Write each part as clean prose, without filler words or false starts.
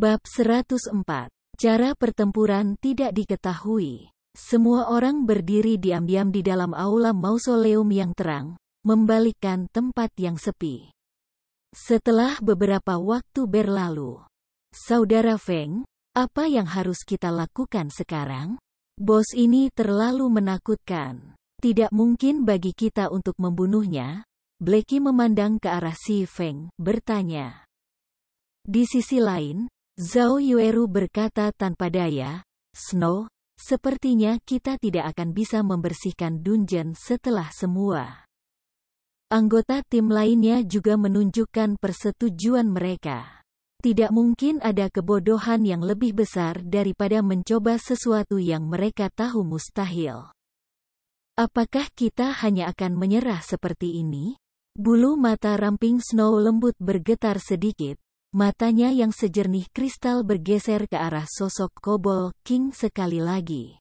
Bab 104. Cara pertempuran tidak diketahui. Semua orang berdiri diam-diam di dalam aula mausoleum yang terang, membalikkan tempat yang sepi. Setelah beberapa waktu berlalu, Saudara Feng, apa yang harus kita lakukan sekarang? Bos ini terlalu menakutkan. Tidak mungkin bagi kita untuk membunuhnya. Blackie memandang ke arah si Feng, bertanya. Di sisi lain, Zhao Yueru berkata tanpa daya, Snow, sepertinya kita tidak akan bisa membersihkan dungeon setelah semua. Anggota tim lainnya juga menunjukkan persetujuan mereka. Tidak mungkin ada kebodohan yang lebih besar daripada mencoba sesuatu yang mereka tahu mustahil. Apakah kita hanya akan menyerah seperti ini? Bulu mata ramping Snow lembut bergetar sedikit. Matanya yang sejernih kristal bergeser ke arah sosok Kobold King sekali lagi.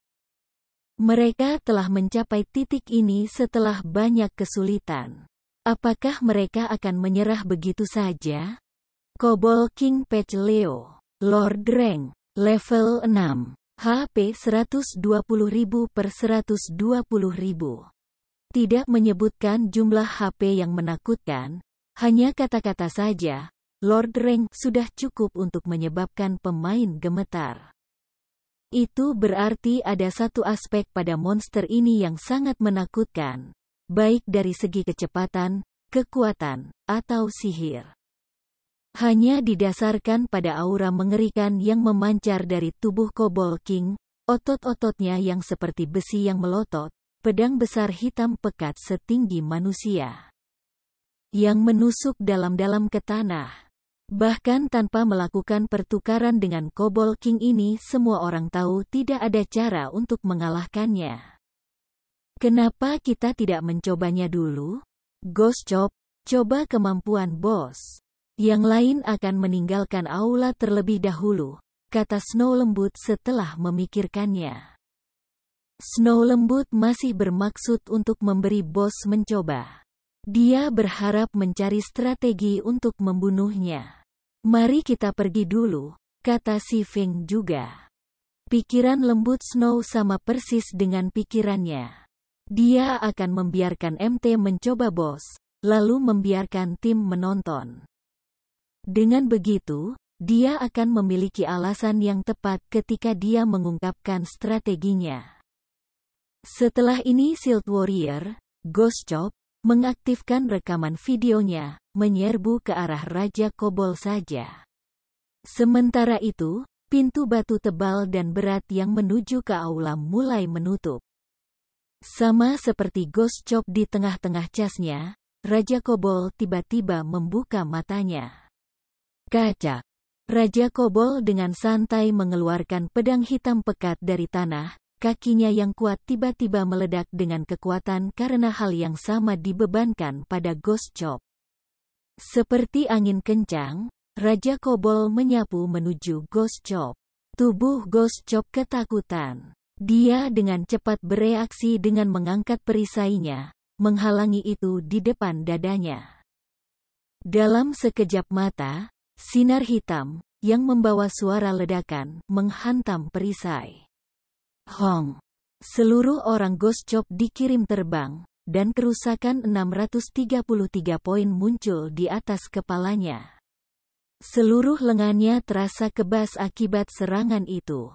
Mereka telah mencapai titik ini setelah banyak kesulitan. Apakah mereka akan menyerah begitu saja? Kobold King Patch Leo, Lord Rank, level 6, HP 120.000 per 120.000. Tidak menyebutkan jumlah HP yang menakutkan, hanya kata-kata saja. Lord Rank sudah cukup untuk menyebabkan pemain gemetar. Itu berarti ada satu aspek pada monster ini yang sangat menakutkan, baik dari segi kecepatan, kekuatan, atau sihir. Hanya didasarkan pada aura mengerikan yang memancar dari tubuh Kobold King, otot-ototnya yang seperti besi yang melotot, pedang besar hitam pekat setinggi manusia, yang menusuk dalam-dalam ke tanah. Bahkan tanpa melakukan pertukaran dengan Kobold King ini, semua orang tahu tidak ada cara untuk mengalahkannya. Kenapa kita tidak mencobanya dulu? Ghost Chop, coba kemampuan bos. Yang lain akan meninggalkan aula terlebih dahulu, kata Snow lembut setelah memikirkannya. Snow lembut masih bermaksud untuk memberi bos mencoba. Dia berharap mencari strategi untuk membunuhnya. Mari kita pergi dulu, kata si Feng juga. Pikiran lembut Snow sama persis dengan pikirannya. Dia akan membiarkan MT mencoba bos, lalu membiarkan tim menonton. Dengan begitu, dia akan memiliki alasan yang tepat ketika dia mengungkapkan strateginya. Setelah ini Shield Warrior, Ghost Chop, mengaktifkan rekaman videonya, menyerbu ke arah Raja Kobold saja. Sementara itu, pintu batu tebal dan berat yang menuju ke aula mulai menutup. Sama seperti Ghost Chop di tengah-tengah casnya, Raja Kobold tiba-tiba membuka matanya. Kacak. Raja Kobold dengan santai mengeluarkan pedang hitam pekat dari tanah. Kakinya yang kuat tiba-tiba meledak dengan kekuatan karena hal yang sama dibebankan pada Ghost Chop. Seperti angin kencang, Raja Kobold menyapu menuju Ghost Chop. Tubuh Ghost Chop ketakutan. Dia dengan cepat bereaksi dengan mengangkat perisainya, menghalangi itu di depan dadanya. Dalam sekejap mata, sinar hitam, yang membawa suara ledakan, menghantam perisai. Hong. Seluruh orang Ghost Chop dikirim terbang, dan kerusakan 633 poin muncul di atas kepalanya. Seluruh lengannya terasa kebas akibat serangan itu.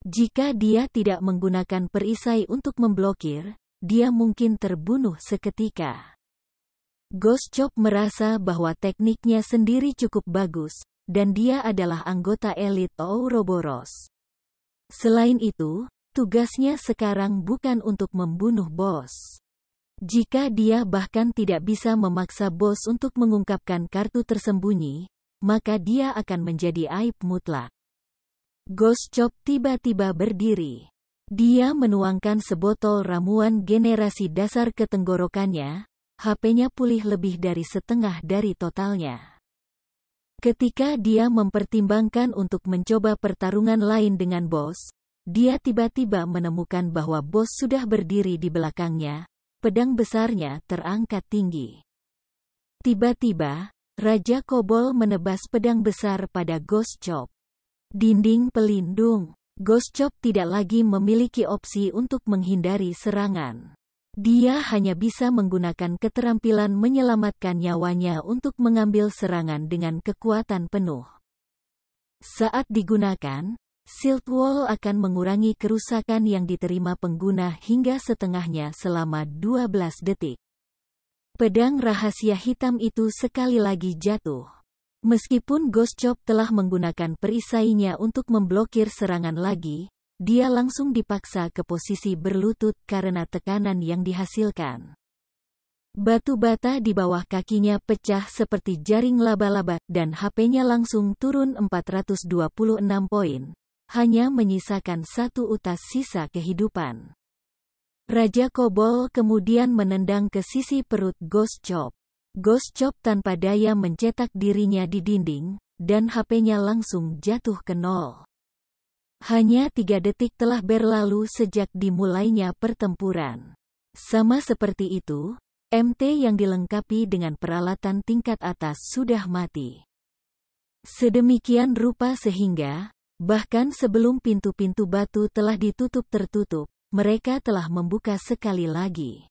Jika dia tidak menggunakan perisai untuk memblokir, dia mungkin terbunuh seketika. Ghost Chop merasa bahwa tekniknya sendiri cukup bagus, dan dia adalah anggota elit Ouroboros. Selain itu, tugasnya sekarang bukan untuk membunuh bos. Jika dia bahkan tidak bisa memaksa bos untuk mengungkapkan kartu tersembunyi, maka dia akan menjadi aib mutlak. Ghost Chop tiba-tiba berdiri. Dia menuangkan sebotol ramuan generasi dasar ke tenggorokannya, HP-nya pulih lebih dari setengah dari totalnya. Ketika dia mempertimbangkan untuk mencoba pertarungan lain dengan bos, dia tiba-tiba menemukan bahwa bos sudah berdiri di belakangnya, pedang besarnya terangkat tinggi. Tiba-tiba, Raja Kobold menebas pedang besar pada Ghost Chop. Dinding pelindung. Ghost Chop tidak lagi memiliki opsi untuk menghindari serangan. Dia hanya bisa menggunakan keterampilan menyelamatkan nyawanya untuk mengambil serangan dengan kekuatan penuh. Saat digunakan, Shield Wall akan mengurangi kerusakan yang diterima pengguna hingga setengahnya selama 12 detik. Pedang rahasia hitam itu sekali lagi jatuh. Meskipun Ghost Chop telah menggunakan perisainya untuk memblokir serangan lagi, dia langsung dipaksa ke posisi berlutut karena tekanan yang dihasilkan. Batu bata di bawah kakinya pecah seperti jaring laba-laba dan HP-nya langsung turun 426 poin, hanya menyisakan satu utas sisa kehidupan. Raja Kobol kemudian menendang ke sisi perut Ghost Chop. Ghost Chop tanpa daya mencetak dirinya di dinding, dan HP-nya langsung jatuh ke nol. Hanya 3 detik telah berlalu sejak dimulainya pertempuran. Sama seperti itu, MT yang dilengkapi dengan peralatan tingkat atas sudah mati. Sedemikian rupa sehingga, bahkan sebelum pintu-pintu batu telah ditutup tertutup, mereka telah membuka sekali lagi.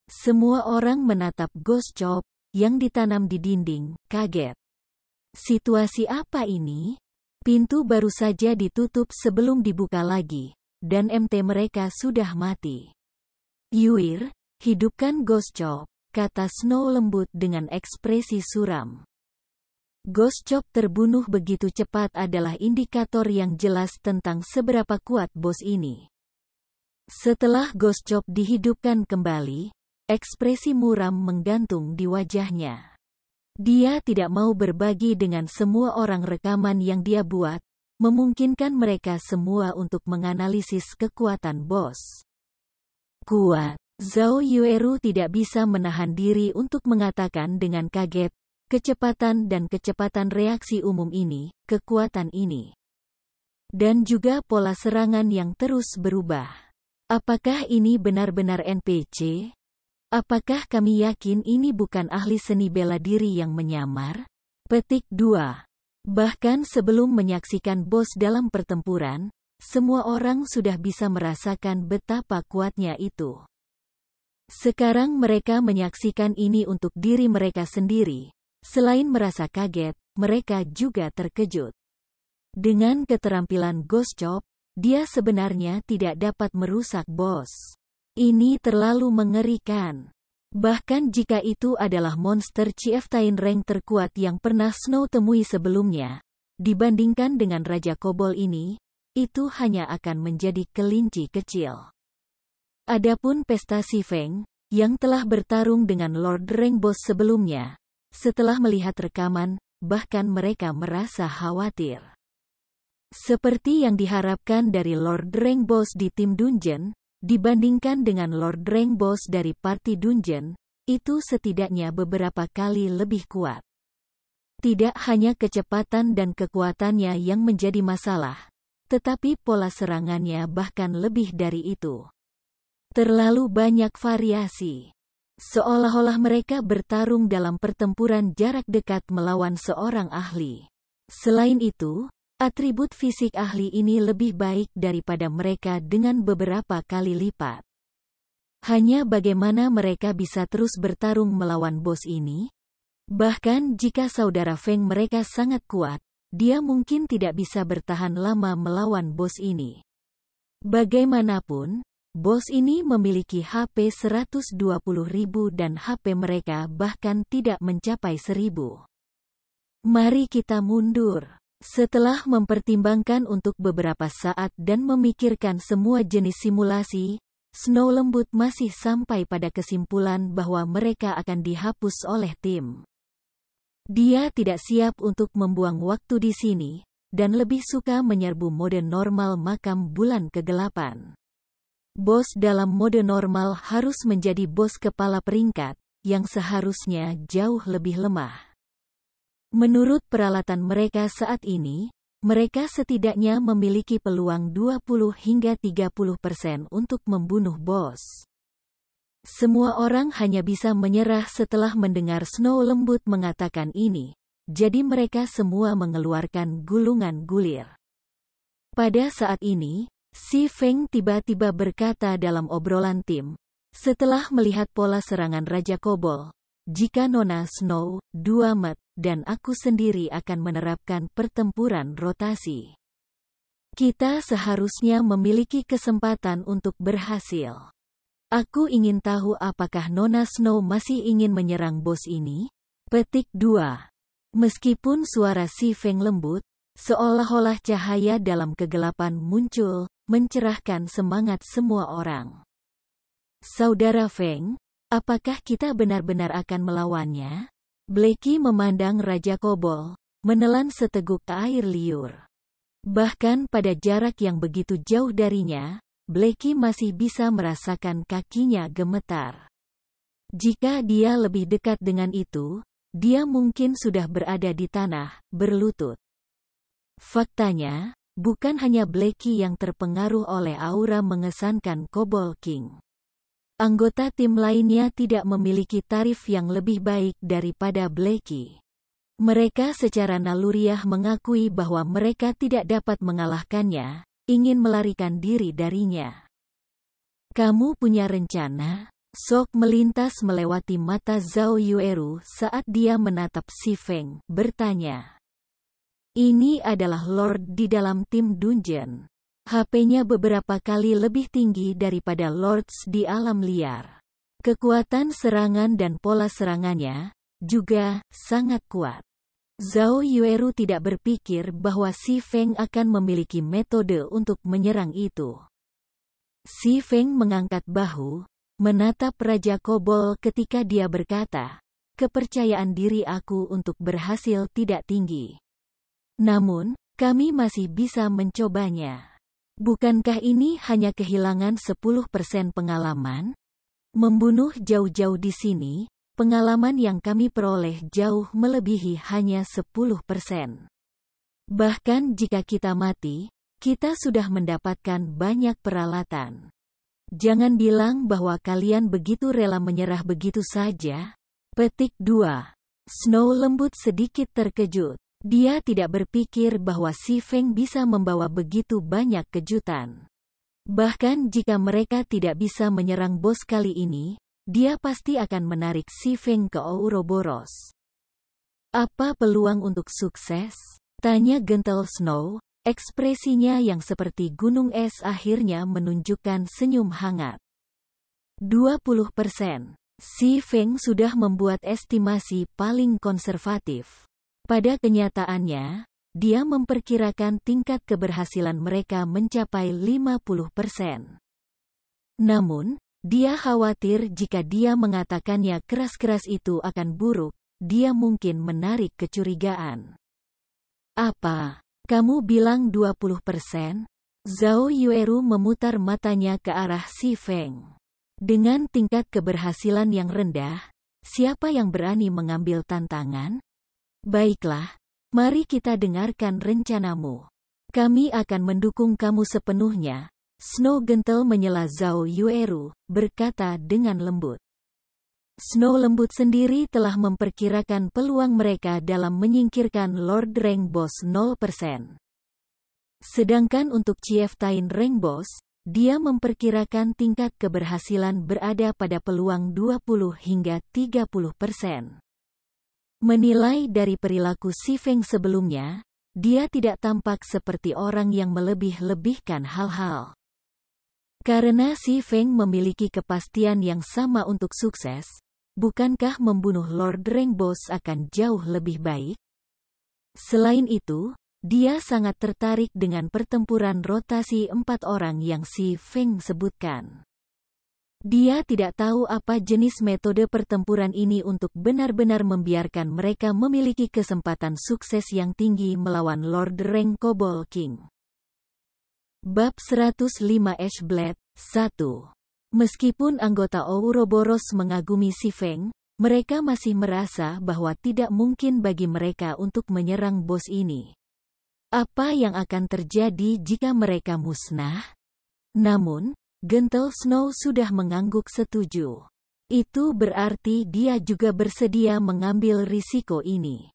Semua orang menatap Ghost Chop, yang ditanam di dinding, kaget. Situasi apa ini? Pintu baru saja ditutup sebelum dibuka lagi, dan MT mereka sudah mati. Yuir, hidupkan Ghost Chop, kata Snow lembut dengan ekspresi suram. Ghost Chop terbunuh begitu cepat adalah indikator yang jelas tentang seberapa kuat bos ini. Setelah Ghost Chop dihidupkan kembali, ekspresi muram menggantung di wajahnya. Dia tidak mau berbagi dengan semua orang rekaman yang dia buat, memungkinkan mereka semua untuk menganalisis kekuatan bos. Kuat. Zhao Yueru tidak bisa menahan diri untuk mengatakan dengan kaget, kecepatan reaksi umum ini, kekuatan ini. Dan juga pola serangan yang terus berubah. Apakah ini benar-benar NPC? Apakah kami yakin ini bukan ahli seni bela diri yang menyamar? Petik 2. Bahkan sebelum menyaksikan bos dalam pertempuran, semua orang sudah bisa merasakan betapa kuatnya itu. Sekarang mereka menyaksikan ini untuk diri mereka sendiri. Selain merasa kaget, mereka juga terkejut. Dengan keterampilan Ghost Chop, dia sebenarnya tidak dapat merusak bos. Ini terlalu mengerikan. Bahkan jika itu adalah monster Chieftain rank terkuat yang pernah Snow temui sebelumnya, dibandingkan dengan Raja Kobol ini, itu hanya akan menjadi kelinci kecil. Adapun pesta Si Feng, yang telah bertarung dengan Lord Rank Boss sebelumnya, setelah melihat rekaman, bahkan mereka merasa khawatir. Seperti yang diharapkan dari Lord Rank Boss di tim Dungeon, dibandingkan dengan Lord Rank Boss dari party Dungeon, itu setidaknya beberapa kali lebih kuat. Tidak hanya kecepatan dan kekuatannya yang menjadi masalah, tetapi pola serangannya bahkan lebih dari itu. Terlalu banyak variasi. Seolah-olah mereka bertarung dalam pertempuran jarak dekat melawan seorang ahli. Selain itu, atribut fisik ahli ini lebih baik daripada mereka dengan beberapa kali lipat. Hanya bagaimana mereka bisa terus bertarung melawan bos ini? Bahkan jika saudara Feng mereka sangat kuat, dia mungkin tidak bisa bertahan lama melawan bos ini. Bagaimanapun, bos ini memiliki HP 120.000 dan HP mereka bahkan tidak mencapai 1.000. Mari kita mundur. Setelah mempertimbangkan untuk beberapa saat dan memikirkan semua jenis simulasi, Snow lembut masih sampai pada kesimpulan bahwa mereka akan dihapus oleh tim. Dia tidak siap untuk membuang waktu di sini, dan lebih suka menyerbu mode normal makam bulan kegelapan. Bos dalam mode normal harus menjadi bos kepala peringkat, yang seharusnya jauh lebih lemah. Menurut peralatan mereka saat ini, mereka setidaknya memiliki peluang 20 hingga 30% untuk membunuh bos. Semua orang hanya bisa menyerah setelah mendengar Snow lembut mengatakan ini, jadi mereka semua mengeluarkan gulungan gulir. Pada saat ini, Si Feng tiba-tiba berkata dalam obrolan tim, setelah melihat pola serangan Raja Kobol, jika Nona Snow, Duamet, dan aku sendiri akan menerapkan pertempuran rotasi, kita seharusnya memiliki kesempatan untuk berhasil. Aku ingin tahu apakah Nona Snow masih ingin menyerang bos ini? Petik 2. Meskipun suara Si Feng lembut, seolah-olah cahaya dalam kegelapan muncul, mencerahkan semangat semua orang. Saudara Feng, apakah kita benar-benar akan melawannya? Blackie memandang Raja Kobol, menelan seteguk air liur. Bahkan pada jarak yang begitu jauh darinya, Blackie masih bisa merasakan kakinya gemetar. Jika dia lebih dekat dengan itu, dia mungkin sudah berada di tanah, berlutut. Faktanya, bukan hanya Blackie yang terpengaruh oleh aura mengesankan Kobol King. Anggota tim lainnya tidak memiliki tarif yang lebih baik daripada Blackie. Mereka secara naluriah mengakui bahwa mereka tidak dapat mengalahkannya, ingin melarikan diri darinya. Kamu punya rencana? Sok melintas melewati mata Zhao Yueru saat dia menatap Si Feng, bertanya. Ini adalah Lord di dalam tim Dungeon. HP-nya beberapa kali lebih tinggi daripada Lords di alam liar. Kekuatan serangan dan pola serangannya juga sangat kuat. Zhao Yueru tidak berpikir bahwa Si Feng akan memiliki metode untuk menyerang itu. Si Feng mengangkat bahu, menatap Raja Kobol ketika dia berkata, kepercayaan diri aku untuk berhasil tidak tinggi. Namun, kami masih bisa mencobanya. Bukankah ini hanya kehilangan 10% pengalaman? Membunuh jauh-jauh di sini, pengalaman yang kami peroleh jauh melebihi hanya 10%. Bahkan jika kita mati, kita sudah mendapatkan banyak peralatan. Jangan bilang bahwa kalian begitu rela menyerah begitu saja. Petik 2. Snow lembut sedikit terkejut. Dia tidak berpikir bahwa Si Feng bisa membawa begitu banyak kejutan. Bahkan jika mereka tidak bisa menyerang bos kali ini, dia pasti akan menarik Si Feng ke Ouroboros. Apa peluang untuk sukses? Tanya gentle Snow, ekspresinya yang seperti gunung es akhirnya menunjukkan senyum hangat. 20%. Si Feng sudah membuat estimasi paling konservatif. Pada kenyataannya, dia memperkirakan tingkat keberhasilan mereka mencapai 50%. Namun, dia khawatir jika dia mengatakannya keras-keras itu akan buruk, dia mungkin menarik kecurigaan. Apa? Kamu bilang 20%? Zhao Yueru memutar matanya ke arah Si Feng. Dengan tingkat keberhasilan yang rendah, siapa yang berani mengambil tantangan? Baiklah, mari kita dengarkan rencanamu. Kami akan mendukung kamu sepenuhnya. Snow gentle menyela Zhao Yueru, berkata dengan lembut. Snow lembut sendiri telah memperkirakan peluang mereka dalam menyingkirkan Lord Rank Boss 0%. Sedangkan untuk Chieftain Rank Boss, dia memperkirakan tingkat keberhasilan berada pada peluang 20 hingga 30%. Menilai dari perilaku Si Feng sebelumnya, dia tidak tampak seperti orang yang melebih-lebihkan hal-hal. Karena Si Feng memiliki kepastian yang sama untuk sukses, bukankah membunuh Lord Rank Boss akan jauh lebih baik? Selain itu, dia sangat tertarik dengan pertempuran rotasi 4 orang yang Si Feng sebutkan. Dia tidak tahu apa jenis metode pertempuran ini untuk benar-benar membiarkan mereka memiliki kesempatan sukses yang tinggi melawan Lord Rank Kobol King. Bab 105 Ashblade 1. Meskipun anggota Ouroboros mengagumi Si Feng, mereka masih merasa bahwa tidak mungkin bagi mereka untuk menyerang bos ini. Apa yang akan terjadi jika mereka musnah? Namun, gentle Snow sudah mengangguk setuju. Itu berarti dia juga bersedia mengambil risiko ini.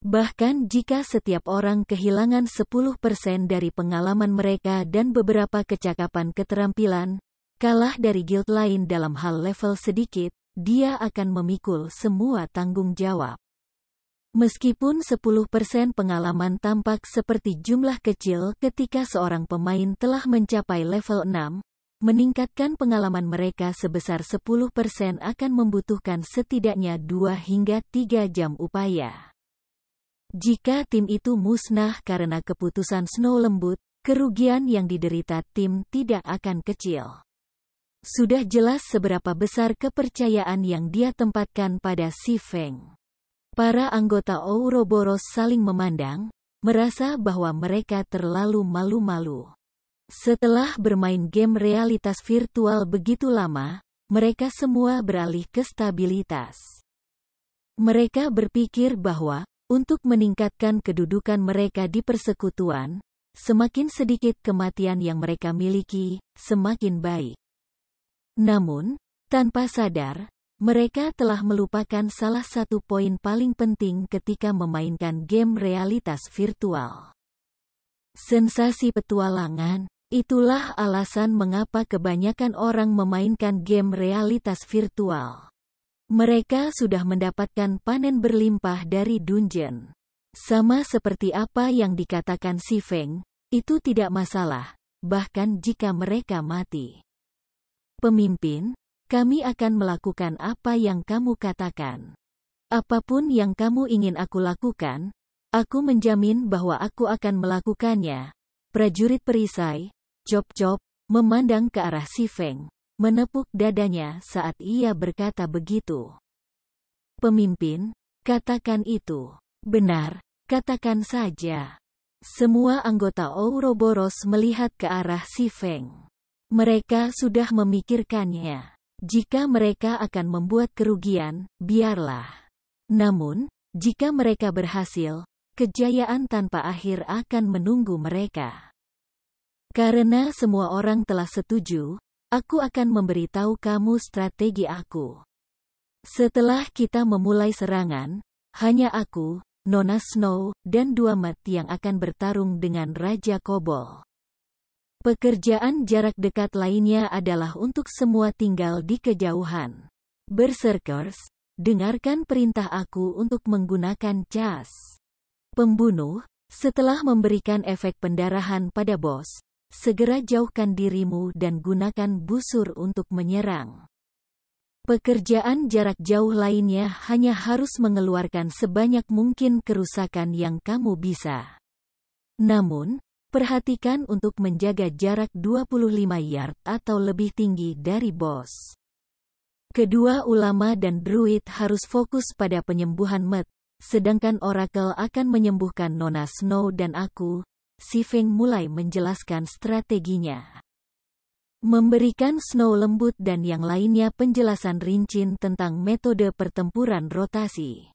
Bahkan jika setiap orang kehilangan 10% dari pengalaman mereka dan beberapa kecakapan keterampilan, kalah dari guild lain dalam hal level sedikit, dia akan memikul semua tanggung jawab. Meskipun 10% pengalaman tampak seperti jumlah kecil ketika seorang pemain telah mencapai level 6, meningkatkan pengalaman mereka sebesar 10% akan membutuhkan setidaknya 2 hingga 3 jam upaya. Jika tim itu musnah karena keputusan Snow lembut, kerugian yang diderita tim tidak akan kecil. Sudah jelas seberapa besar kepercayaan yang dia tempatkan pada Si Feng. Para anggota Ouroboros saling memandang, merasa bahwa mereka terlalu malu-malu. Setelah bermain game realitas virtual begitu lama, mereka semua beralih ke stabilitas. Mereka berpikir bahwa, untuk meningkatkan kedudukan mereka di persekutuan, semakin sedikit kematian yang mereka miliki, semakin baik. Namun, tanpa sadar, mereka telah melupakan salah satu poin paling penting ketika memainkan game realitas virtual. Sensasi petualangan, itulah alasan mengapa kebanyakan orang memainkan game realitas virtual. Mereka sudah mendapatkan panen berlimpah dari dungeon. Sama seperti apa yang dikatakan Si Feng, itu tidak masalah, bahkan jika mereka mati. Pemimpin, kami akan melakukan apa yang kamu katakan. Apapun yang kamu ingin aku lakukan, aku menjamin bahwa aku akan melakukannya. Prajurit perisai, Chop-Chop, memandang ke arah Si Feng, menepuk dadanya saat ia berkata begitu. Pemimpin, katakan itu. Benar, katakan saja. Semua anggota Ouroboros melihat ke arah Si Feng. Mereka sudah memikirkannya. Jika mereka akan membuat kerugian, biarlah. Namun, jika mereka berhasil, kejayaan tanpa akhir akan menunggu mereka. Karena semua orang telah setuju, aku akan memberitahu kamu strategi aku. Setelah kita memulai serangan, hanya aku, Nona Snow, dan dua Mat yang akan bertarung dengan Raja Kobol. Pekerjaan jarak dekat lainnya adalah untuk semua tinggal di kejauhan. Berserkers, dengarkan perintah aku untuk menggunakan cas. Pembunuh, setelah memberikan efek pendarahan pada bos, segera jauhkan dirimu dan gunakan busur untuk menyerang. Pekerjaan jarak jauh lainnya hanya harus mengeluarkan sebanyak mungkin kerusakan yang kamu bisa. Namun, perhatikan untuk menjaga jarak 25 yard atau lebih tinggi dari bos. Kedua ulama dan druid harus fokus pada penyembuhan Met, sedangkan Oracle akan menyembuhkan Nona Snow dan aku. Si Feng mulai menjelaskan strateginya. Memberikan Snow lembut dan yang lainnya penjelasan rinci tentang metode pertempuran rotasi.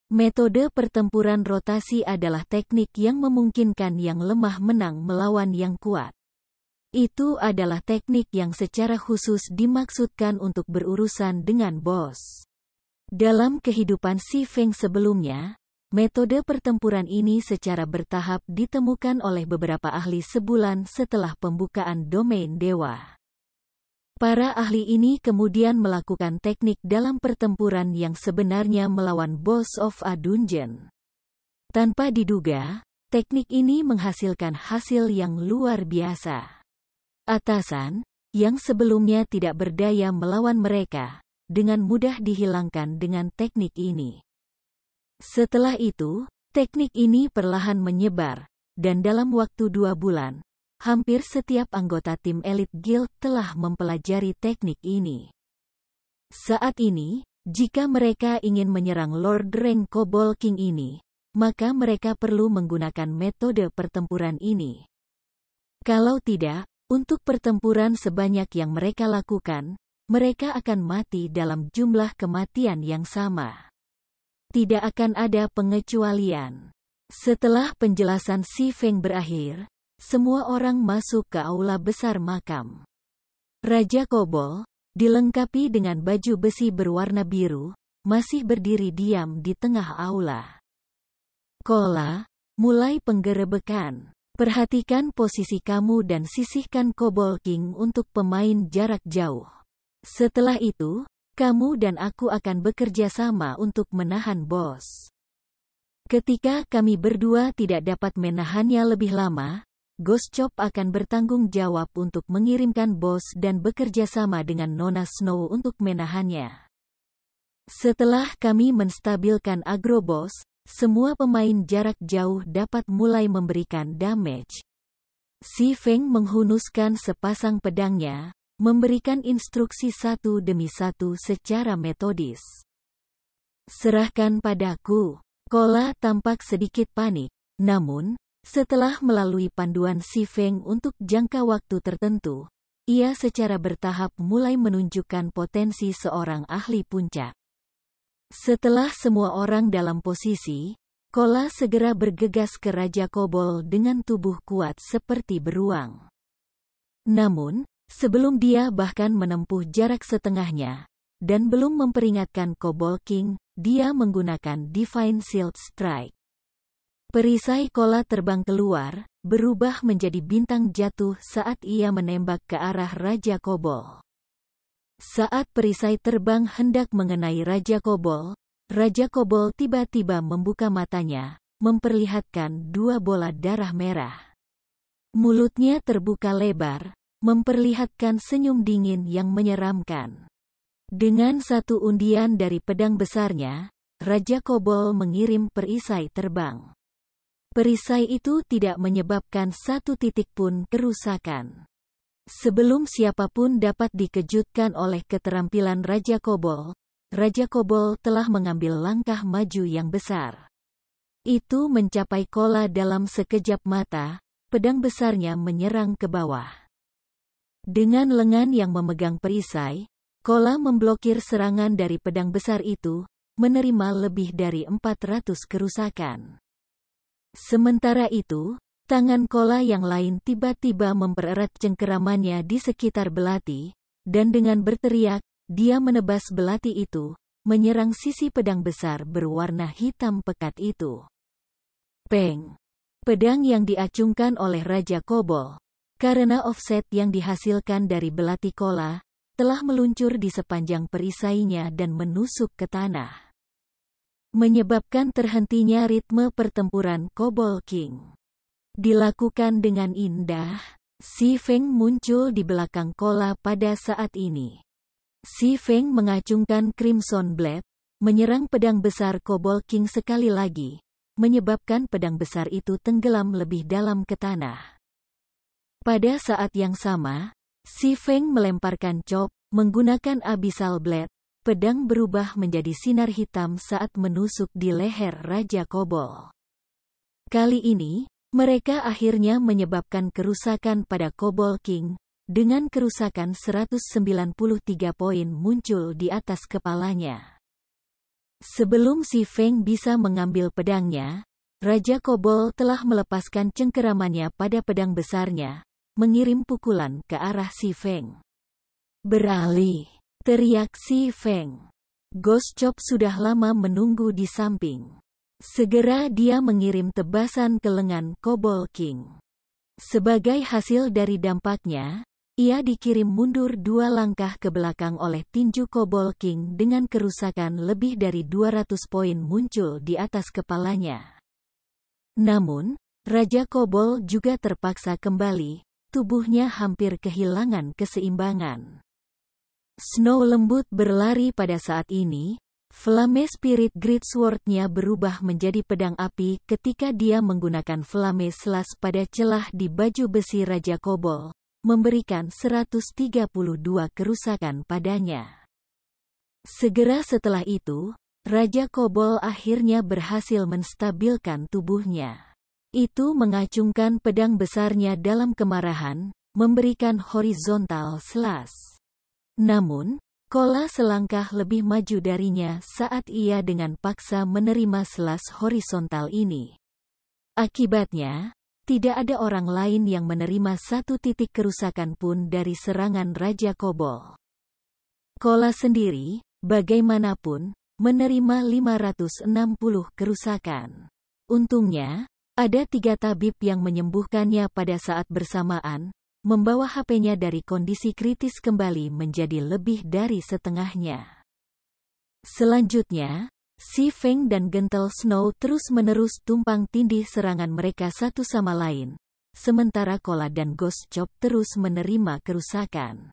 Metode pertempuran rotasi adalah teknik yang memungkinkan yang lemah menang melawan yang kuat. Itu adalah teknik yang secara khusus dimaksudkan untuk berurusan dengan bos. Dalam kehidupan Si Feng sebelumnya, metode pertempuran ini secara bertahap ditemukan oleh beberapa ahli sebulan setelah pembukaan domain dewa. Para ahli ini kemudian melakukan teknik dalam pertempuran yang sebenarnya melawan boss of a dungeon. Tanpa diduga, teknik ini menghasilkan hasil yang luar biasa. Atasan, yang sebelumnya tidak berdaya melawan mereka, dengan mudah dihilangkan dengan teknik ini. Setelah itu, teknik ini perlahan menyebar, dan dalam waktu 2 bulan, hampir setiap anggota tim elit guild telah mempelajari teknik ini. Saat ini, jika mereka ingin menyerang Lord Rank Kobol King ini, maka mereka perlu menggunakan metode pertempuran ini. Kalau tidak, untuk pertempuran sebanyak yang mereka lakukan, mereka akan mati dalam jumlah kematian yang sama. Tidak akan ada pengecualian. Setelah penjelasan Si Feng berakhir, semua orang masuk ke aula besar makam. Raja Kobol, dilengkapi dengan baju besi berwarna biru, masih berdiri diam di tengah aula. Kola, mulai penggerebekan. Perhatikan posisi kamu dan sisihkan Kobold King untuk pemain jarak jauh. Setelah itu, kamu dan aku akan bekerja sama untuk menahan bos. Ketika kami berdua tidak dapat menahannya lebih lama, Ghost Chop akan bertanggung jawab untuk mengirimkan bos dan bekerja sama dengan Nona Snow untuk menahannya. Setelah kami menstabilkan Agrobos, semua pemain jarak jauh dapat mulai memberikan damage. Si Feng menghunuskan sepasang pedangnya, memberikan instruksi satu demi satu secara metodis. Serahkan padaku. Kola tampak sedikit panik, namun, setelah melalui panduan Si Feng untuk jangka waktu tertentu, ia secara bertahap mulai menunjukkan potensi seorang ahli puncak. Setelah semua orang dalam posisi, Kola segera bergegas ke Raja Kobold dengan tubuh kuat seperti beruang. Namun, sebelum dia bahkan menempuh jarak setengahnya, dan belum memperingatkan Kobold King, dia menggunakan Divine Shield Strike. Perisai Kola terbang keluar, berubah menjadi bintang jatuh saat ia menembak ke arah Raja Kobold. Saat perisai terbang hendak mengenai Raja Kobold tiba-tiba membuka matanya, memperlihatkan dua bola darah merah. Mulutnya terbuka lebar, memperlihatkan senyum dingin yang menyeramkan. Dengan satu undian dari pedang besarnya, Raja Kobold mengirim perisai terbang. Perisai itu tidak menyebabkan satu titik pun kerusakan. Sebelum siapapun dapat dikejutkan oleh keterampilan Raja Kobold telah mengambil langkah maju yang besar. Itu mencapai Kola dalam sekejap mata, pedang besarnya menyerang ke bawah. Dengan lengan yang memegang perisai, Kola memblokir serangan dari pedang besar itu, menerima lebih dari 400 kerusakan. Sementara itu, tangan Kola yang lain tiba-tiba mempererat cengkeramannya di sekitar belati, dan dengan berteriak, dia menebas belati itu, menyerang sisi pedang besar berwarna hitam pekat itu. Peng! Pedang yang diacungkan oleh Raja Kobold, karena offset yang dihasilkan dari belati Kola, telah meluncur di sepanjang perisainya dan menusuk ke tanah. Menyebabkan terhentinya ritme pertempuran Kobold King. Dilakukan dengan indah, Si Feng muncul di belakang Kola pada saat ini. Si Feng mengacungkan Crimson Blade, menyerang pedang besar Kobold King sekali lagi, menyebabkan pedang besar itu tenggelam lebih dalam ke tanah. Pada saat yang sama, Si Feng melemparkan chop, menggunakan Abyssal Blade, pedang berubah menjadi sinar hitam saat menusuk di leher Raja Kobold. Kali ini, mereka akhirnya menyebabkan kerusakan pada Kobold King, dengan kerusakan 193 poin muncul di atas kepalanya. Sebelum Si Feng bisa mengambil pedangnya, Raja Kobold telah melepaskan cengkeramannya pada pedang besarnya, mengirim pukulan ke arah Si Feng. Beralih, teriak Si Feng. Ghost Chop sudah lama menunggu di samping. Segera dia mengirim tebasan ke lengan Kobold King. Sebagai hasil dari dampaknya, ia dikirim mundur 2 langkah ke belakang oleh tinju Kobold King dengan kerusakan lebih dari 200 poin muncul di atas kepalanya. Namun, Raja Kobold juga terpaksa kembali, tubuhnya hampir kehilangan keseimbangan. Snow lembut berlari pada saat ini. Flame Spirit Greatsword-nya berubah menjadi pedang api ketika dia menggunakan Flame Slash pada celah di baju besi Raja Kobold, memberikan 132 kerusakan padanya. Segera setelah itu, Raja Kobold akhirnya berhasil menstabilkan tubuhnya. Itu mengacungkan pedang besarnya dalam kemarahan, memberikan Horizontal Slash. Namun, Kola selangkah lebih maju darinya saat ia dengan paksa menerima slash horizontal ini. Akibatnya, tidak ada orang lain yang menerima satu titik kerusakan pun dari serangan Raja Kobold. Kola sendiri, bagaimanapun, menerima 560 kerusakan. Untungnya, ada 3 tabib yang menyembuhkannya pada saat bersamaan, membawa HP-nya dari kondisi kritis kembali menjadi lebih dari setengahnya. Selanjutnya, Si Feng dan Gentle Snow terus-menerus tumpang tindih serangan mereka satu sama lain, sementara Kola dan Ghost Chop terus menerima kerusakan.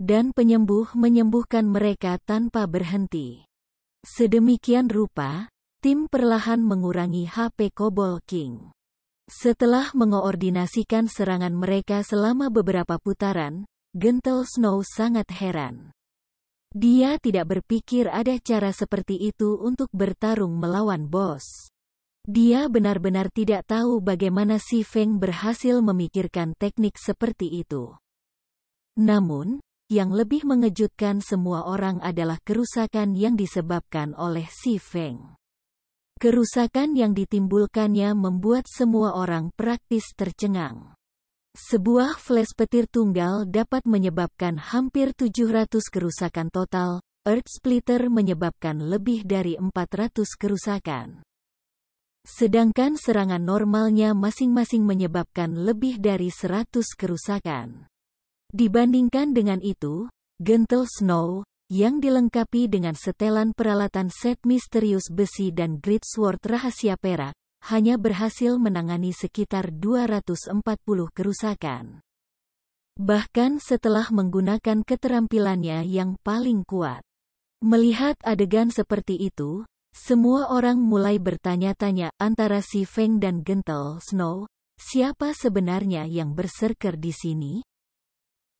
Dan penyembuh menyembuhkan mereka tanpa berhenti. Sedemikian rupa, tim perlahan mengurangi HP Kobold King. Setelah mengoordinasikan serangan mereka selama beberapa putaran, Gentle Snow sangat heran. Dia tidak berpikir ada cara seperti itu untuk bertarung melawan bos. Dia benar-benar tidak tahu bagaimana Si Feng berhasil memikirkan teknik seperti itu. Namun, yang lebih mengejutkan semua orang adalah kerusakan yang disebabkan oleh Si Feng. Kerusakan yang ditimbulkannya membuat semua orang praktis tercengang. Sebuah flash petir tunggal dapat menyebabkan hampir 700 kerusakan total, Earth Splitter menyebabkan lebih dari 400 kerusakan. Sedangkan serangan normalnya masing-masing menyebabkan lebih dari 100 kerusakan. Dibandingkan dengan itu, Gentle Snow, yang dilengkapi dengan setelan peralatan set misterius besi dan Great Sword rahasia perak, hanya berhasil menangani sekitar 240 kerusakan. Bahkan setelah menggunakan keterampilannya yang paling kuat. Melihat adegan seperti itu, semua orang mulai bertanya-tanya antara Si Feng dan Gentle Snow, siapa sebenarnya yang berserker di sini?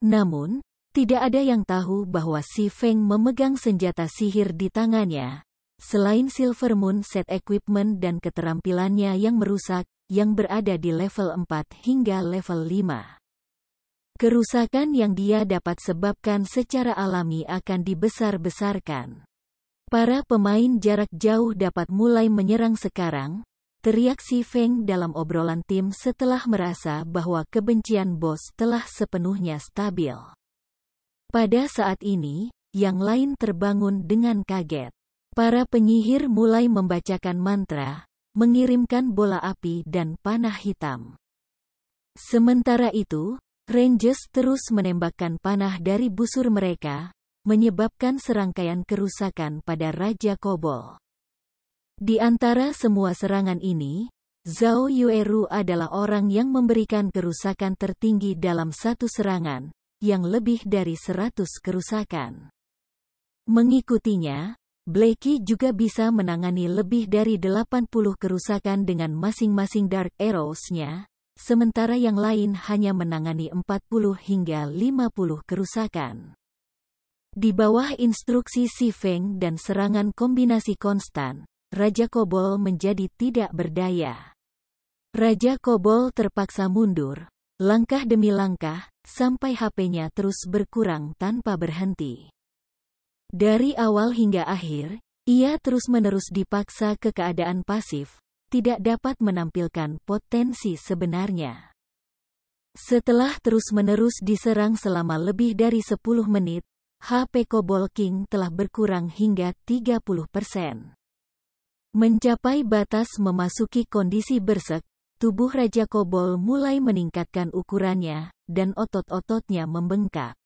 Namun, tidak ada yang tahu bahwa Si Feng memegang senjata sihir di tangannya, selain Silver Moon Set Equipment dan keterampilannya yang merusak, yang berada di level 4 hingga level 5. Kerusakan yang dia dapat sebabkan secara alami akan dibesar-besarkan. Para pemain jarak jauh dapat mulai menyerang sekarang, teriak Si Feng dalam obrolan tim setelah merasa bahwa kebencian bos telah sepenuhnya stabil. Pada saat ini, yang lain terbangun dengan kaget. Para penyihir mulai membacakan mantra, mengirimkan bola api dan panah hitam. Sementara itu, Rangers terus menembakkan panah dari busur mereka, menyebabkan serangkaian kerusakan pada Raja Kobold. Di antara semua serangan ini, Zhao Yueru adalah orang yang memberikan kerusakan tertinggi dalam satu serangan, yang lebih dari 100 kerusakan. Mengikutinya, Blackie juga bisa menangani lebih dari 80 kerusakan dengan masing-masing Dark Arrows-nya, sementara yang lain hanya menangani 40 hingga 50 kerusakan. Di bawah instruksi Si Feng dan serangan kombinasi konstan, Raja Kobold menjadi tidak berdaya. Raja Kobold terpaksa mundur, langkah demi langkah, sampai HP-nya terus berkurang tanpa berhenti. Dari awal hingga akhir, ia terus-menerus dipaksa ke keadaan pasif, tidak dapat menampilkan potensi sebenarnya. Setelah terus-menerus diserang selama lebih dari 10 menit, HP Kobold King telah berkurang hingga 30%. Mencapai batas memasuki kondisi bersek, tubuh Raja Kobold mulai meningkatkan ukurannya, dan otot-ototnya membengkak.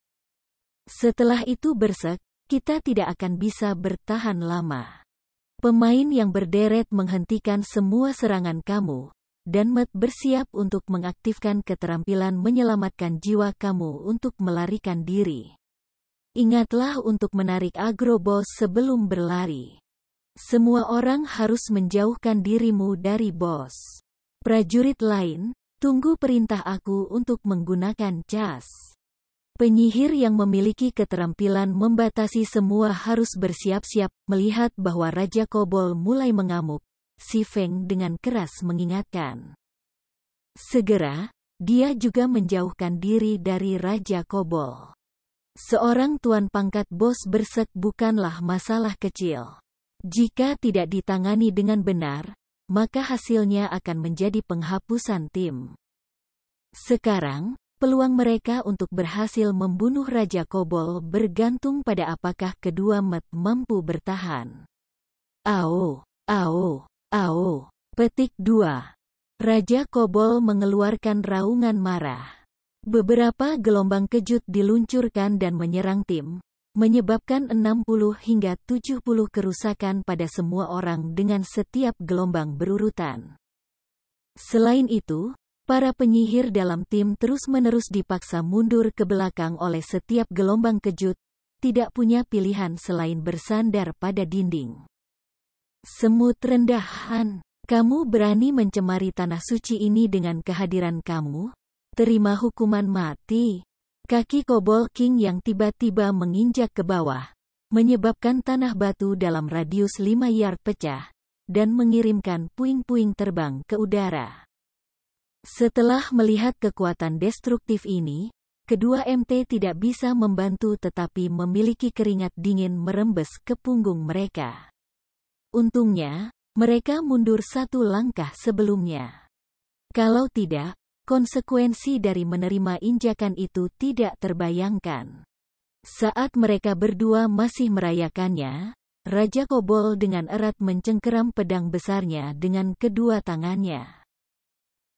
Setelah itu bersek, kita tidak akan bisa bertahan lama. Pemain yang berderet menghentikan semua serangan kamu, dan bersiap untuk mengaktifkan keterampilan menyelamatkan jiwa kamu untuk melarikan diri. Ingatlah untuk menarik agro bos sebelum berlari. Semua orang harus menjauhkan dirimu dari bos. Prajurit lain, tunggu perintah aku untuk menggunakan cas. Penyihir yang memiliki keterampilan membatasi semua harus bersiap-siap. Melihat bahwa Raja Kobold mulai mengamuk, Si Feng dengan keras mengingatkan. Segera, dia juga menjauhkan diri dari Raja Kobold. Seorang tuan pangkat bos bersek bukanlah masalah kecil. Jika tidak ditangani dengan benar, maka hasilnya akan menjadi penghapusan tim. Sekarang, peluang mereka untuk berhasil membunuh Raja Kobold bergantung pada apakah kedua mampu bertahan. Ao. Petik 2. Raja Kobol mengeluarkan raungan marah. Beberapa gelombang kejut diluncurkan dan menyerang tim, menyebabkan 60 hingga 70 kerusakan pada semua orang dengan setiap gelombang berurutan. Selain itu, para penyihir dalam tim terus-menerus dipaksa mundur ke belakang oleh setiap gelombang kejut, tidak punya pilihan selain bersandar pada dinding. Semut rendahan, kamu berani mencemari tanah suci ini dengan kehadiran kamu? Terima hukuman mati. Kaki Kobol King yang tiba-tiba menginjak ke bawah, menyebabkan tanah batu dalam radius 5 yard pecah, dan mengirimkan puing-puing terbang ke udara. Setelah melihat kekuatan destruktif ini, kedua MT tidak bisa membantu tetapi memiliki keringat dingin merembes ke punggung mereka. Untungnya, mereka mundur satu langkah sebelumnya. Kalau tidak, konsekuensi dari menerima injakan itu tidak terbayangkan. Saat mereka berdua masih merayakannya, Raja Kobol dengan erat mencengkeram pedang besarnya dengan kedua tangannya.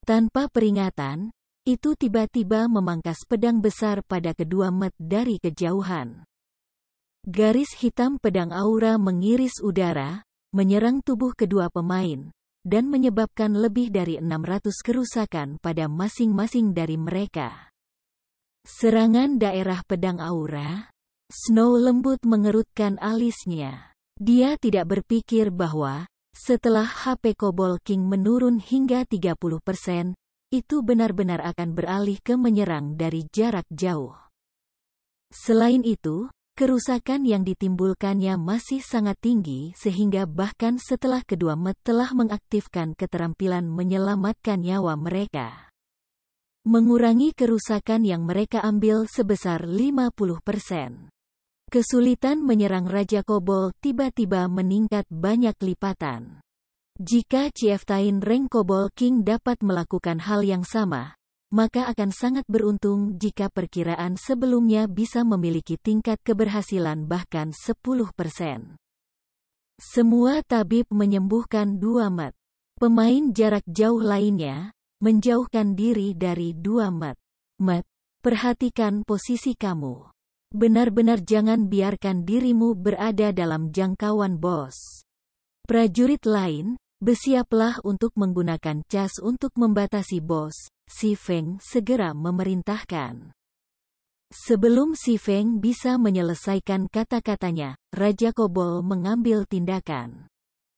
Tanpa peringatan, itu tiba-tiba memangkas pedang besar pada kedua met dari kejauhan. Garis hitam pedang aura mengiris udara, menyerang tubuh kedua pemain, dan menyebabkan lebih dari 600 kerusakan pada masing-masing dari mereka. Serangan daerah pedang aura. Snow lembut mengerutkan alisnya. Dia tidak berpikir bahwa, setelah HP Kobol King menurun hingga 30%, itu benar-benar akan beralih ke menyerang dari jarak jauh. Selain itu, kerusakan yang ditimbulkannya masih sangat tinggi sehingga bahkan setelah kedua met telah mengaktifkan keterampilan menyelamatkan nyawa mereka, mengurangi kerusakan yang mereka ambil sebesar 50%. Kesulitan menyerang Raja Kobol tiba-tiba meningkat banyak lipatan. Jika Chieftain Rank Kobol King dapat melakukan hal yang sama, maka akan sangat beruntung jika perkiraan sebelumnya bisa memiliki tingkat keberhasilan bahkan 10%. Semua tabib menyembuhkan 2 met. Pemain jarak jauh lainnya, menjauhkan diri dari 2 met. Met, perhatikan posisi kamu. Benar-benar jangan biarkan dirimu berada dalam jangkauan bos. Prajurit lain, bersiaplah untuk menggunakan cas untuk membatasi bos. Si Feng segera memerintahkan. Sebelum Si Feng bisa menyelesaikan kata-katanya, Raja Kobol mengambil tindakan.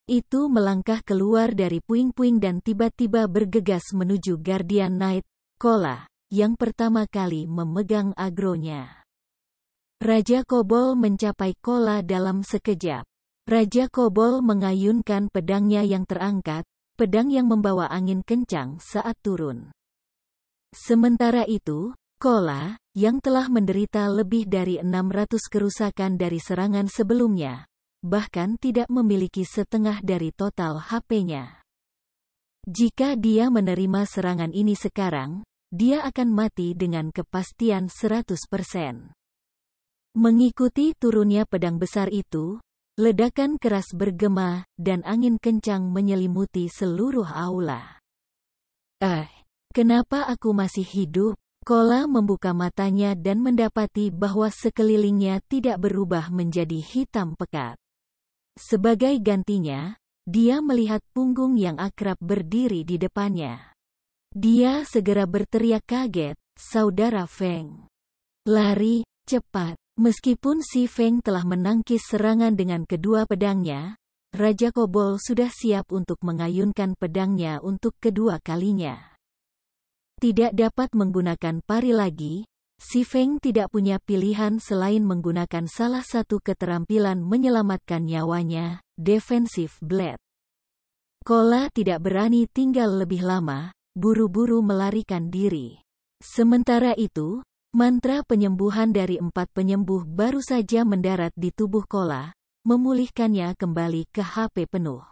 Itu melangkah keluar dari puing-puing dan tiba-tiba bergegas menuju Guardian Knight, Kola, yang pertama kali memegang agronya. Raja Kobol mencapai Kola dalam sekejap. Raja Kobol mengayunkan pedangnya yang terangkat, pedang yang membawa angin kencang saat turun. Sementara itu, Kola, yang telah menderita lebih dari 600 kerusakan dari serangan sebelumnya, bahkan tidak memiliki setengah dari total HP-nya. Jika dia menerima serangan ini sekarang, dia akan mati dengan kepastian 100%. Mengikuti turunnya pedang besar itu, ledakan keras bergema, dan angin kencang menyelimuti seluruh aula. Kenapa aku masih hidup? Kola membuka matanya dan mendapati bahwa sekelilingnya tidak berubah menjadi hitam pekat. Sebagai gantinya, dia melihat punggung yang akrab berdiri di depannya. Dia segera berteriak kaget, "Saudara Feng! Lari, cepat!" Meskipun Si Feng telah menangkis serangan dengan kedua pedangnya, Raja Kobol sudah siap untuk mengayunkan pedangnya untuk kedua kalinya. Tidak dapat menggunakan pari lagi, Si Feng tidak punya pilihan selain menggunakan salah satu keterampilan menyelamatkan nyawanya, Defensive Blade. Kola tidak berani tinggal lebih lama, buru-buru melarikan diri. Sementara itu, mantra penyembuhan dari 4 penyembuh baru saja mendarat di tubuh Kola, memulihkannya kembali ke HP penuh.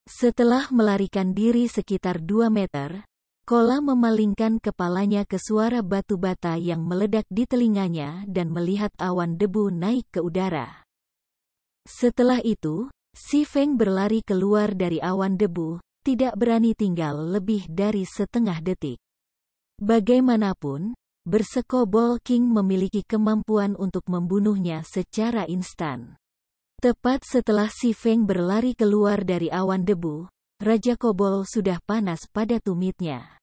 Setelah melarikan diri sekitar 2 meter, Kola memalingkan kepalanya ke suara batu bata yang meledak di telinganya dan melihat awan debu naik ke udara. Setelah itu, Si Feng berlari keluar dari awan debu, tidak berani tinggal lebih dari setengah detik. Bagaimanapun, Berserk Kobold King memiliki kemampuan untuk membunuhnya secara instan. Tepat setelah Si Feng berlari keluar dari awan debu, Raja Kobold sudah panas pada tumitnya.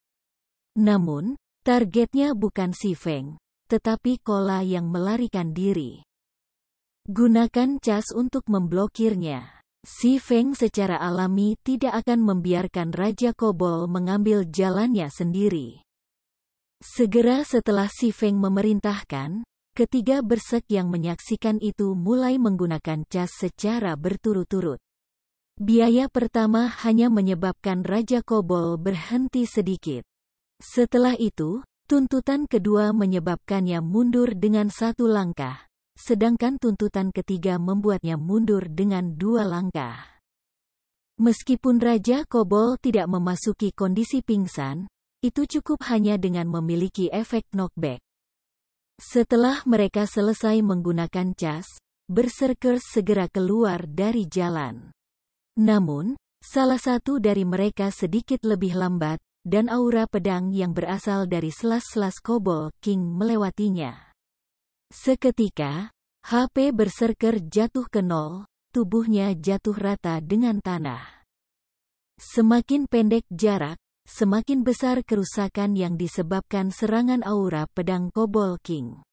Namun, targetnya bukan Si Feng, tetapi Kola yang melarikan diri. Gunakan cas untuk memblokirnya. Si Feng secara alami tidak akan membiarkan Raja Kobold mengambil jalannya sendiri. Segera setelah Si Feng memerintahkan, ketiga berserk yang menyaksikan itu mulai menggunakan cas secara berturut-turut. Biaya pertama hanya menyebabkan Raja Kobold berhenti sedikit. Setelah itu, tuntutan kedua menyebabkannya mundur dengan 1 langkah, sedangkan tuntutan ketiga membuatnya mundur dengan 2 langkah. Meskipun Raja Kobold tidak memasuki kondisi pingsan, itu cukup hanya dengan memiliki efek knockback. Setelah mereka selesai menggunakan cas, Berserkers segera keluar dari jalan. Namun, salah satu dari mereka sedikit lebih lambat, dan aura pedang yang berasal dari selas-selas Kobold King melewatinya. Seketika, HP Berserker jatuh ke 0, tubuhnya jatuh rata dengan tanah. Semakin pendek jarak, semakin besar kerusakan yang disebabkan serangan aura pedang Kobold King.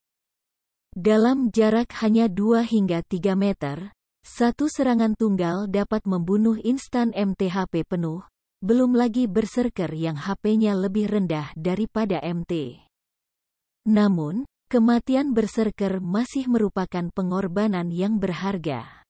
Dalam jarak hanya 2 hingga 3 meter, satu serangan tunggal dapat membunuh instan MT HP penuh, belum lagi Berserker yang HP-nya lebih rendah daripada MT. Namun, kematian Berserker masih merupakan pengorbanan yang berharga.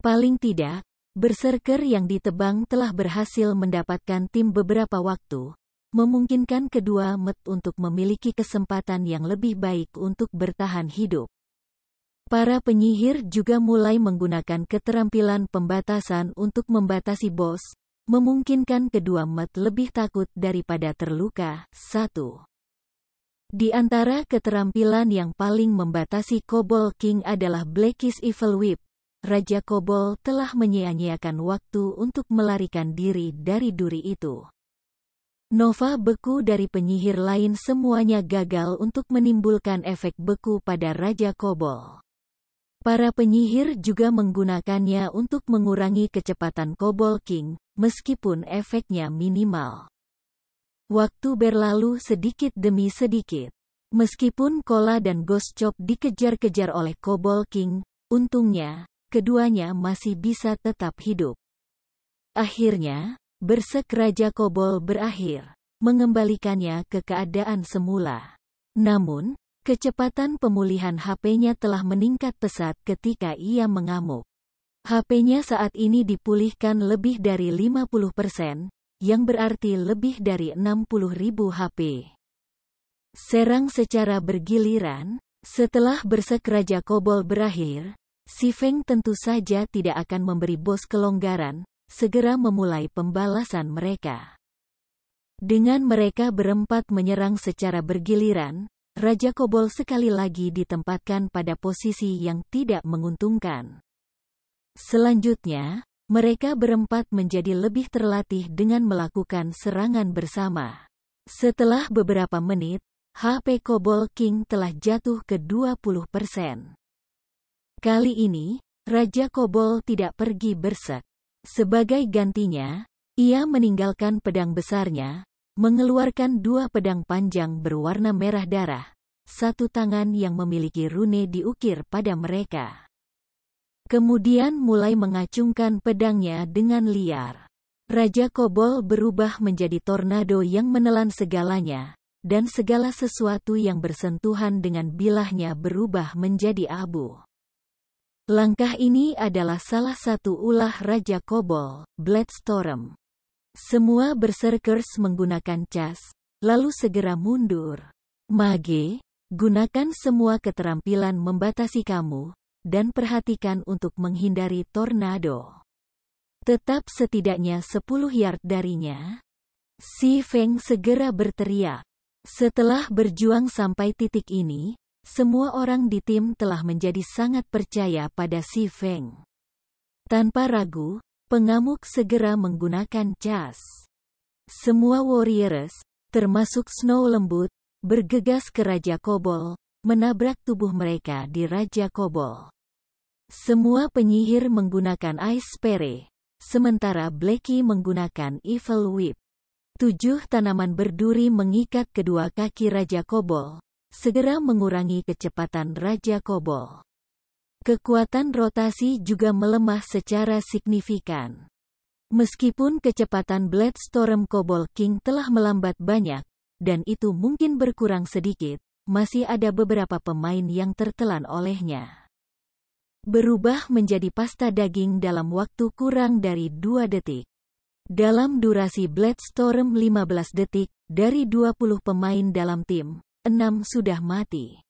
Paling tidak, Berserker yang ditebang telah berhasil mendapatkan tim beberapa waktu, memungkinkan kedua Met untuk memiliki kesempatan yang lebih baik untuk bertahan hidup. Para penyihir juga mulai menggunakan keterampilan pembatasan untuk membatasi bos, memungkinkan kedua Met lebih takut daripada terluka. 1. Di antara keterampilan yang paling membatasi Kobold King adalah Blackest Evil Whip. Raja Kobold telah menyia-nyiakan waktu untuk melarikan diri dari duri itu. Nova beku dari penyihir lain semuanya gagal untuk menimbulkan efek beku pada Raja Kobold. Para penyihir juga menggunakannya untuk mengurangi kecepatan Kobold King, meskipun efeknya minimal. Waktu berlalu sedikit demi sedikit. Meskipun Kola dan Ghost Chop dikejar-kejar oleh Kobold King, untungnya, keduanya masih bisa tetap hidup. Akhirnya, Berserk Raja Kobold berakhir, mengembalikannya ke keadaan semula. Namun, kecepatan pemulihan HP-nya telah meningkat pesat ketika ia mengamuk. HP-nya saat ini dipulihkan lebih dari 50%, yang berarti lebih dari 60.000 HP. Serang secara bergiliran, setelah Berserk Raja Kobold berakhir, Si Feng tentu saja tidak akan memberi bos kelonggaran, segera memulai pembalasan mereka. Dengan mereka berempat menyerang secara bergiliran, Raja Kobold sekali lagi ditempatkan pada posisi yang tidak menguntungkan. Selanjutnya, mereka berempat menjadi lebih terlatih dengan melakukan serangan bersama. Setelah beberapa menit, HP Kobold King telah jatuh ke 20%. Kali ini, Raja Kobold tidak pergi berserk. Sebagai gantinya, ia meninggalkan pedang besarnya, mengeluarkan 2 pedang panjang berwarna merah darah, 1 tangan yang memiliki rune diukir pada mereka. Kemudian mulai mengacungkan pedangnya dengan liar. Raja Kobold berubah menjadi tornado yang menelan segalanya, dan segala sesuatu yang bersentuhan dengan bilahnya berubah menjadi abu. Langkah ini adalah salah satu ulah Raja Kobold, Bloodstorm. Semua Berserkers menggunakan cas, lalu segera mundur. Mage, gunakan semua keterampilan membatasi kamu, dan perhatikan untuk menghindari tornado. Tetap setidaknya 10 yard darinya. Si Feng segera berteriak. Setelah berjuang sampai titik ini, semua orang di tim telah menjadi sangat percaya pada Si Feng. Tanpa ragu, pengamuk segera menggunakan cas. Semua warriors, termasuk Snow Lembut, bergegas ke Raja Kobold, menabrak tubuh mereka di Raja Kobold. Semua penyihir menggunakan Ice Spray, sementara Blackie menggunakan Evil Whip. 7 tanaman berduri mengikat kedua kaki Raja Kobold, segera mengurangi kecepatan Raja Kobold. Kekuatan rotasi juga melemah secara signifikan. Meskipun kecepatan Bladestorm Kobold King telah melambat banyak, dan itu mungkin berkurang sedikit, masih ada beberapa pemain yang tertelan olehnya. Berubah menjadi pasta daging dalam waktu kurang dari 2 detik. Dalam durasi Bladestorm 15 detik, dari 20 pemain dalam tim, 6 sudah mati.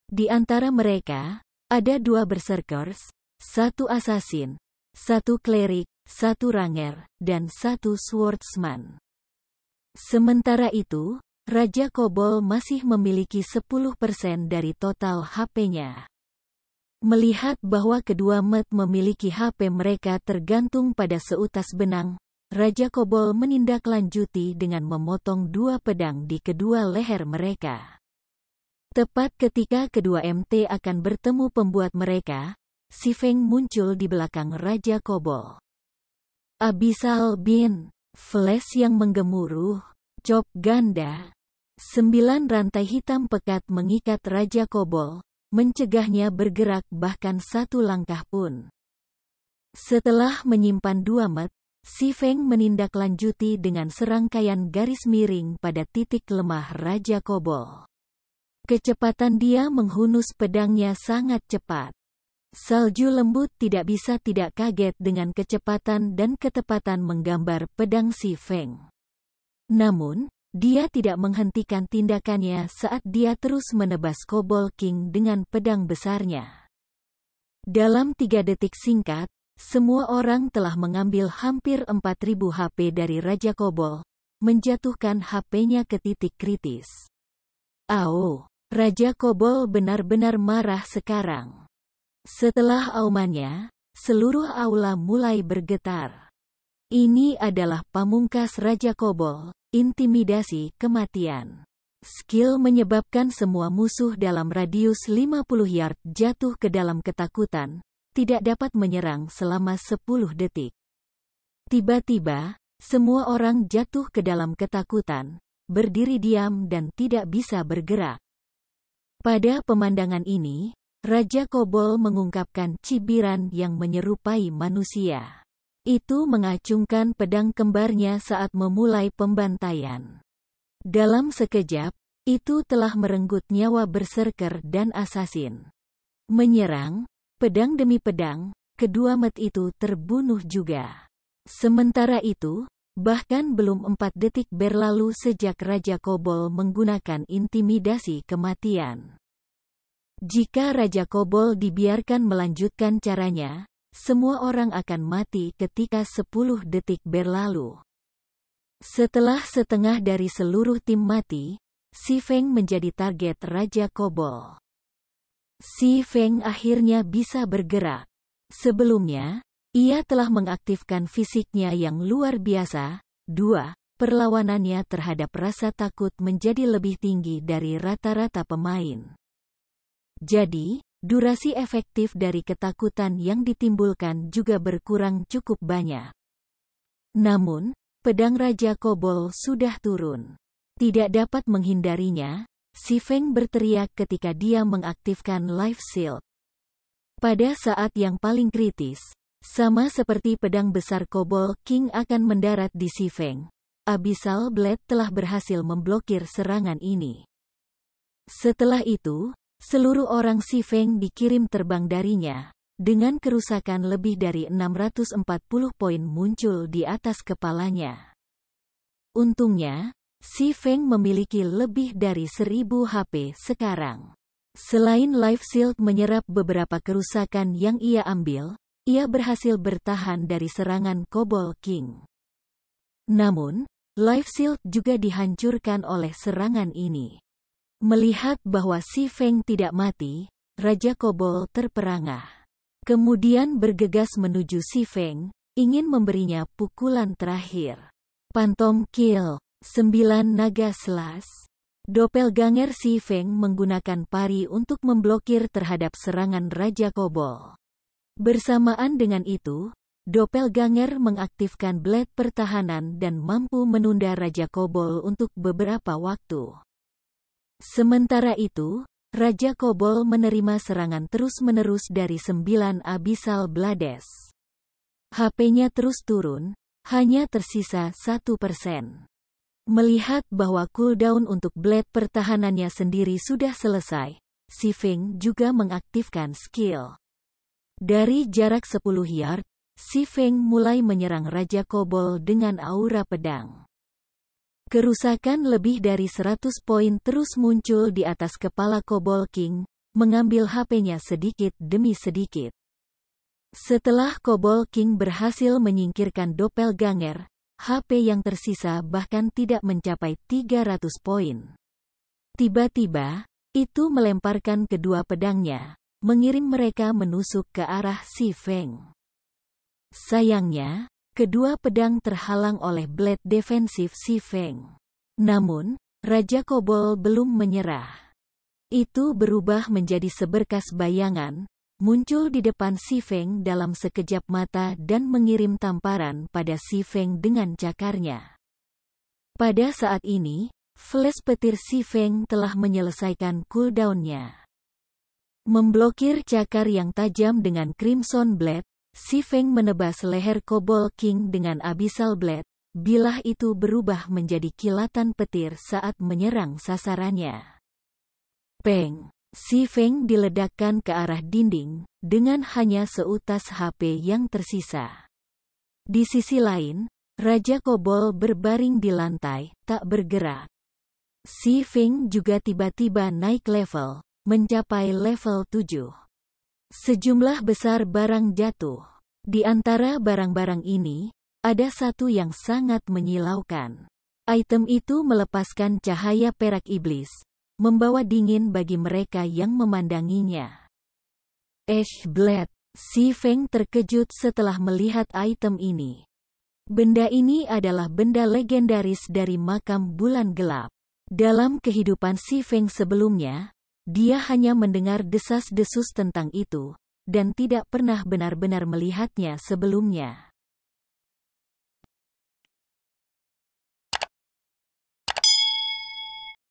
Di antara mereka, ada 2 Berserkers, 1 Assassin, 1 Cleric, 1 Ranger, dan 1 Swordsman. Sementara itu, Raja Kobold masih memiliki 10% dari total HP-nya. Melihat bahwa kedua Met memiliki HP mereka tergantung pada seutas benang, Raja Kobold menindaklanjuti dengan memotong 2 pedang di kedua leher mereka. Tepat ketika kedua MT akan bertemu pembuat mereka, Si Feng muncul di belakang Raja Kobold. Abyssal Beam, flash yang menggemuruh, chop ganda. 9 rantai hitam pekat mengikat Raja Kobold, mencegahnya bergerak bahkan 1 langkah pun. Setelah menyimpan 2 Met, Si Feng menindaklanjuti dengan serangkaian garis miring pada titik lemah Raja Kobold. Kecepatan dia menghunus pedangnya sangat cepat. Salju lembut tidak bisa tidak kaget dengan kecepatan dan ketepatan menggambar pedang Si Feng. Namun, dia tidak menghentikan tindakannya saat dia terus menebas Kobold King dengan pedang besarnya. Dalam 3 detik singkat, semua orang telah mengambil hampir 4.000 HP dari Raja Kobold, menjatuhkan HP-nya ke titik kritis. Au! Raja Kobold benar-benar marah sekarang. Setelah aumannya, seluruh aula mulai bergetar. Ini adalah pamungkas Raja Kobold, intimidasi kematian. Skill menyebabkan semua musuh dalam radius 50 yard jatuh ke dalam ketakutan, tidak dapat menyerang selama 10 detik. Tiba-tiba, semua orang jatuh ke dalam ketakutan, berdiri diam dan tidak bisa bergerak. Pada pemandangan ini, Raja Kobold mengungkapkan cibiran yang menyerupai manusia. Itu mengacungkan pedang kembarnya saat memulai pembantaian. Dalam sekejap, itu telah merenggut nyawa berserker dan assassin. Menyerang, pedang demi pedang, kedua Met itu terbunuh juga. Sementara itu, bahkan belum 4 detik berlalu sejak Raja Kobold menggunakan intimidasi kematian. Jika Raja Kobold dibiarkan melanjutkan caranya, semua orang akan mati ketika 10 detik berlalu. Setelah setengah dari seluruh tim mati, Si Feng menjadi target Raja Kobold. Si Feng akhirnya bisa bergerak. Sebelumnya, ia telah mengaktifkan fisiknya yang luar biasa. 2. Perlawanannya terhadap rasa takut menjadi lebih tinggi dari rata-rata pemain. Jadi, durasi efektif dari ketakutan yang ditimbulkan juga berkurang cukup banyak. Namun, pedang Raja Kobold sudah turun. Tidak dapat menghindarinya, Si Feng berteriak ketika dia mengaktifkan Life Shield. Pada saat yang paling kritis, sama seperti pedang besar Kobold King akan mendarat di Si Feng, Abyssal Blade telah berhasil memblokir serangan ini. Setelah itu, seluruh orang Si Feng dikirim terbang darinya, dengan kerusakan lebih dari 640 poin muncul di atas kepalanya. Untungnya, Si Feng memiliki lebih dari 1000 HP sekarang. Selain Life Shield menyerap beberapa kerusakan yang ia ambil, ia berhasil bertahan dari serangan Kobold King. Namun, Life Shield juga dihancurkan oleh serangan ini. Melihat bahwa Si Feng tidak mati, Raja Kobold terperangah. Kemudian bergegas menuju Si Feng, ingin memberinya pukulan terakhir. Phantom Kill 9 Naga Slash. Doppelganger Si Feng menggunakan pari untuk memblokir terhadap serangan Raja Kobold. Bersamaan dengan itu, Doppelganger mengaktifkan blade pertahanan dan mampu menunda Raja Kobold untuk beberapa waktu. Sementara itu, Raja Kobold menerima serangan terus-menerus dari 9 Abyssal Blades. HP-nya terus turun, hanya tersisa 1%. Melihat bahwa cooldown untuk blade pertahanannya sendiri sudah selesai, Si Feng juga mengaktifkan skill. Dari jarak 10 yard, Si Feng mulai menyerang Raja Kobold dengan aura pedang. Kerusakan lebih dari 100 poin terus muncul di atas kepala Kobold King, mengambil HP-nya sedikit demi sedikit. Setelah Kobold King berhasil menyingkirkan Doppelganger, HP yang tersisa bahkan tidak mencapai 300 poin. Tiba-tiba, itu melemparkan kedua pedangnya, mengirim mereka menusuk ke arah Si Feng. Sayangnya, kedua pedang terhalang oleh blade defensif Si Feng. Namun, Raja Kobold belum menyerah. Itu berubah menjadi seberkas bayangan, muncul di depan Si Feng dalam sekejap mata dan mengirim tamparan pada Si Feng dengan cakarnya. Pada saat ini, flash petir Si Feng telah menyelesaikan cooldown-nya. Memblokir cakar yang tajam dengan Crimson Blade, Si Feng menebas leher Kobold King dengan Abyssal Blade, bilah itu berubah menjadi kilatan petir saat menyerang sasarannya. Peng! Si Feng diledakkan ke arah dinding, dengan hanya seutas HP yang tersisa. Di sisi lain, Raja Kobold berbaring di lantai, tak bergerak. Si Feng juga tiba-tiba naik level, mencapai level 7. Sejumlah besar barang jatuh. Di antara barang-barang ini, ada satu yang sangat menyilaukan. Item itu melepaskan cahaya perak iblis, membawa dingin bagi mereka yang memandanginya. Ash Blade. Si Feng terkejut setelah melihat item ini. Benda ini adalah benda legendaris dari makam bulan gelap. Dalam kehidupan Si Feng sebelumnya, dia hanya mendengar desas-desus tentang itu, dan tidak pernah benar-benar melihatnya sebelumnya.